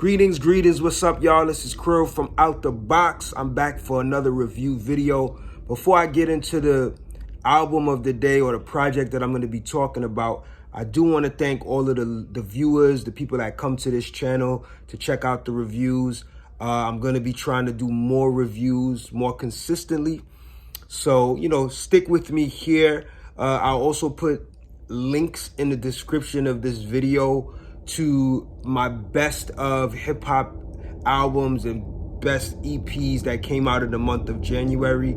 Greetings, what's up, y'all? This is Cril from Out the Box. I'm back for another review video. Before I get into the album of the day or the project that I'm going to be talking about, I do want to thank all of the viewers, the people that come to this channel to check out the reviews. I'm going to be trying to do more reviews more consistently. So, stick with me here. I'll also put links in the description of this video to my best of hip hop albums and best EPs that came out in the month of January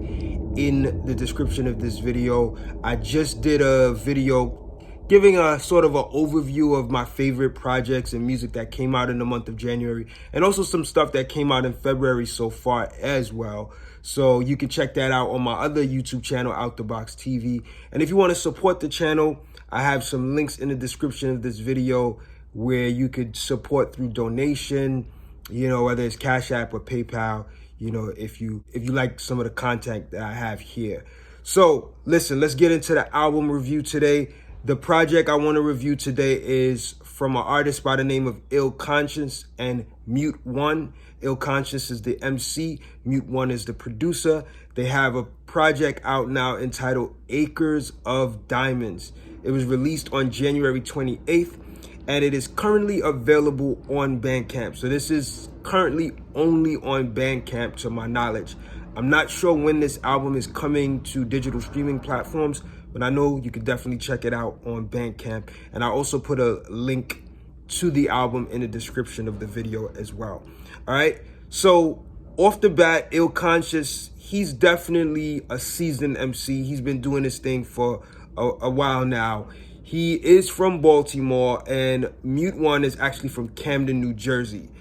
in the description of this video. I just did a video giving a sort of an overview of my favorite projects and music that came out in the month of January, and also some stuff that came out in February so far as well. So you can check that out on my other YouTube channel, Out the Box TV. And if you want to support the channel, I have some links in the description of this video where you could support through donation, whether it's Cash App or PayPal, if you like some of the content that I have here. So listen, let's get into the album review today. The project I want to review today is from an artist by the name of Ill Conscious and Mute One. Ill Conscious is the MC, Mute One is the producer. They have a project out now entitled Acres of Diamonds. It was released on January 28th. And it is currently available on Bandcamp. So this is currently only on Bandcamp to my knowledge. I'm not sure when this album is coming to digital streaming platforms, but I know you can definitely check it out on Bandcamp. And I also put a link to the album in the description of the video as well. All right. So off the bat, Ill Conscious, he's definitely a seasoned MC. He's been doing this thing for a while now. He is from Baltimore, and Mute One is actually from Camden, New Jersey.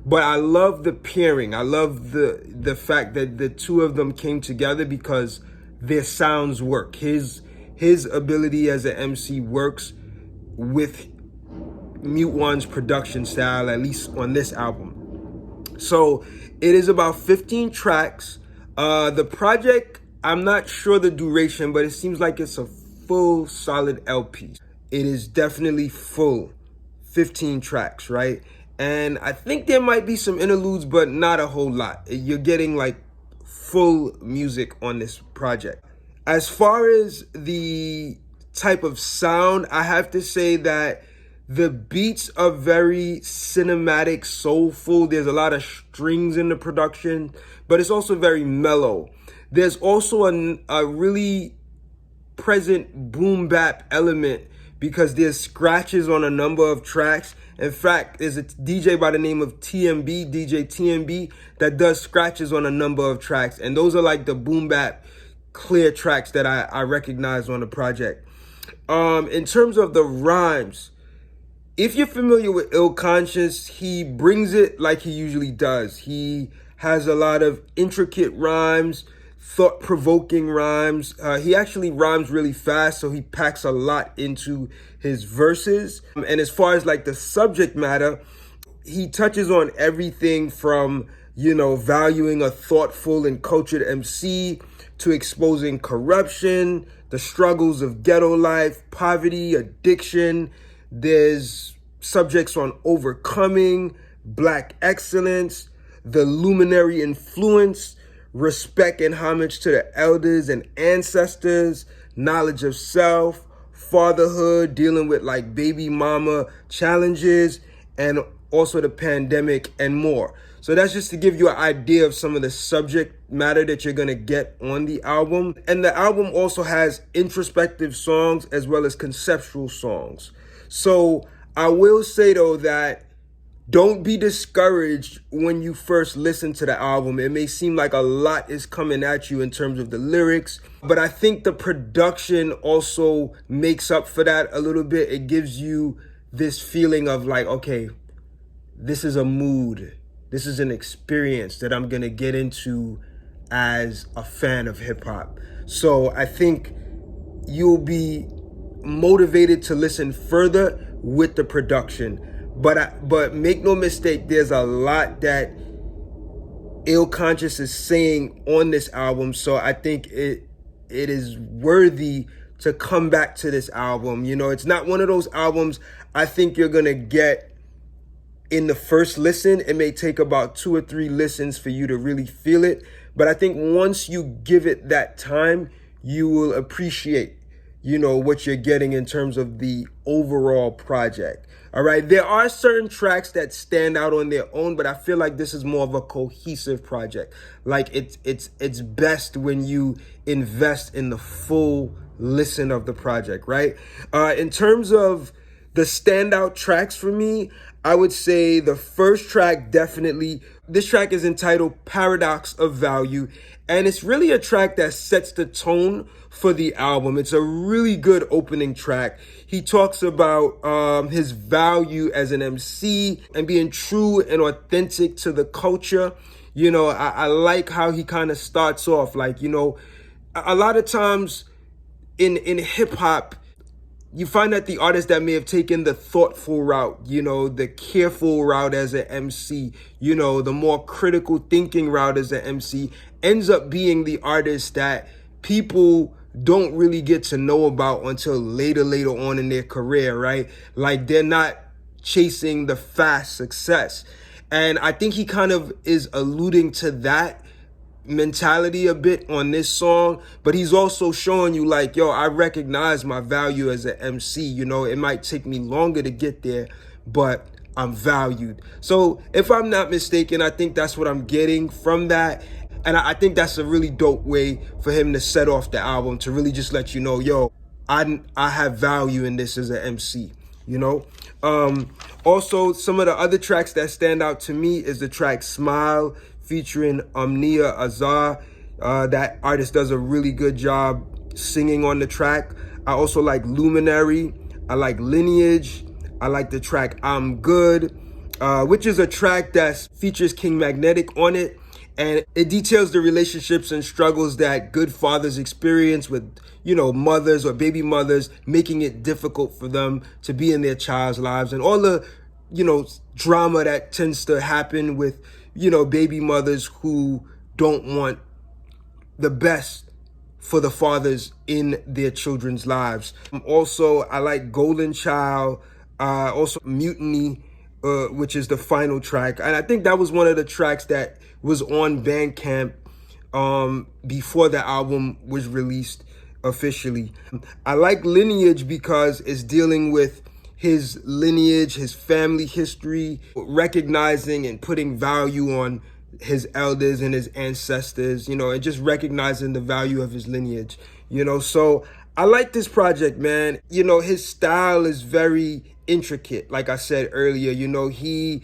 But I love the pairing. I love the fact that the two of them came together because their sounds work. His ability as an MC works with Mute One's production style, at least on this album. So it is about 15 tracks. The project, I'm not sure the duration, but it seems like it's a full solid LP. It is definitely full 15 tracks, right? And I think there might be some interludes, but not a whole lot. You're getting like full music on this project. As far as the type of sound, I have to say that the beats are very cinematic, soulful. There's a lot of strings in the production, but it's also very mellow. There's also a really present boom bap element because there's scratches on a number of tracks. In fact, there's a DJ by the name of DJ TMB, that does scratches on a number of tracks. And those are like the boom bap clear tracks that I recognize on the project. In terms of the rhymes, if you're familiar with Ill Conscious, he brings it like he usually does. He has a lot of intricate rhymes, thought-provoking rhymes. He actually rhymes really fast, so he packs a lot into his verses. And as far as like the subject matter, he touches on everything from, valuing a thoughtful and cultured MC to exposing corruption, the struggles of ghetto life, poverty, addiction. There's subjects on overcoming, Black excellence, the luminary influence, respect and homage to the elders and ancestors, knowledge of self, fatherhood, dealing with like baby mama challenges, and also the pandemic and more. So that's just to give you an idea of some of the subject matter that you're going to get on the album. And the album also has introspective songs as well as conceptual songs. So I will say though that don't be discouraged when you first listen to the album. It may seem like a lot is coming at you in terms of the lyrics, but I think the production also makes up for that a little bit. It gives you this feeling of like, okay, this is a mood. This is an experience that I'm going to get into as a fan of hip hop. So I think you'll be motivated to listen further with the production. But make no mistake, there's a lot that Ill Conscious is saying on this album. So I think it is worthy to come back to this album. It's not one of those albums I think you're going to get in the first listen. It may take about 2 or 3 listens for you to really feel it. But I think once you give it that time, you will appreciate, what you're getting in terms of the overall project. All right. There are certain tracks that stand out on their own, but I feel like this is more of a cohesive project. Like it's best when you invest in the full listen of the project, right? In terms of the standout tracks for me, I would say the first track, definitely. This track is entitled Paradox of Value, and it's really a track that sets the tone for the album. It's a really good opening track. He talks about his value as an MC and being true and authentic to the culture. I like how he kind of starts off like, a lot of times in hip hop, you find that the artists that may have taken the thoughtful route, the careful route as an MC, the more critical thinking route as an MC, ends up being the artist that people don't really get to know about until later on in their career, right? Like they're not chasing the fast success. And I think he kind of is alluding to that mentality a bit on this song, but he's also showing you like, yo, I recognize my value as an MC. It might take me longer to get there, but I'm valued. So if I'm not mistaken, I think that's what I'm getting from that. And I think that's a really dope way for him to set off the album, to really just let you know, yo, I have value in this as an MC, Also, some of the other tracks that stand out to me is the track Smile featuring Omnia Azar. That artist does a really good job singing on the track. I also like Luminary. I like Lineage. I like the track I'm Good, which is a track that features King Magnetic on it. And it details the relationships and struggles that good fathers experience with, mothers or baby mothers, making it difficult for them to be in their child's lives, and all the, drama that tends to happen with, baby mothers who don't want the best for the fathers in their children's lives. Also, I like Golden Child, also Mutiny, which is the final track. And I think that was one of the tracks that was on Bandcamp before the album was released officially. I like Lineage because it's dealing with his lineage, his family history, recognizing and putting value on his elders and his ancestors, and just recognizing the value of his lineage, So I like this project, man. His style is very intricate. Like I said earlier, he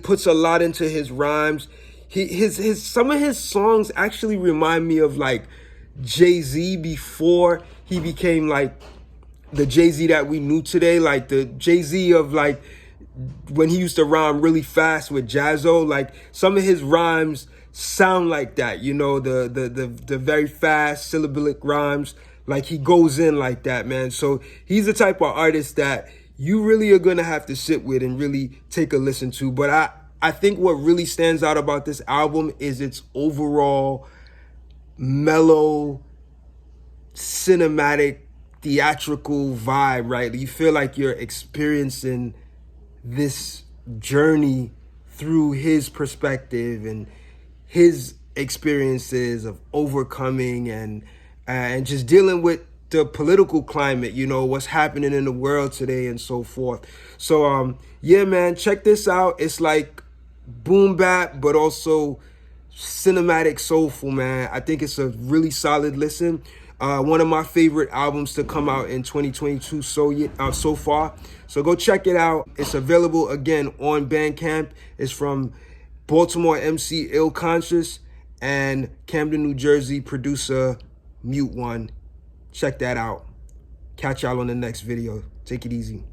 puts a lot into his rhymes. Some of his songs actually remind me of like Jay-Z before he became like the Jay-Z that we knew today, like the Jay-Z of like when he used to rhyme really fast with Jazzo. Like some of his rhymes sound like that, the very fast syllabic rhymes. Like he goes in like that, man. So he's the type of artist that you really are gonna have to sit with and really take a listen to. But I think what really stands out about this album is its overall mellow, cinematic, theatrical vibe, right? You feel like you're experiencing this journey through his perspective and his experiences of overcoming and just dealing with the political climate, what's happening in the world today and so forth. So, yeah, man, check this out. It's like boom bap, but also cinematic, soulful, man. I think it's a really solid listen. One of my favorite albums to come out in 2022 so far. So go check it out. It's available again on Bandcamp. It's from Baltimore MC Ill Conscious and Camden, New Jersey producer Mute One. Check that out. Catch y'all on the next video. Take it easy.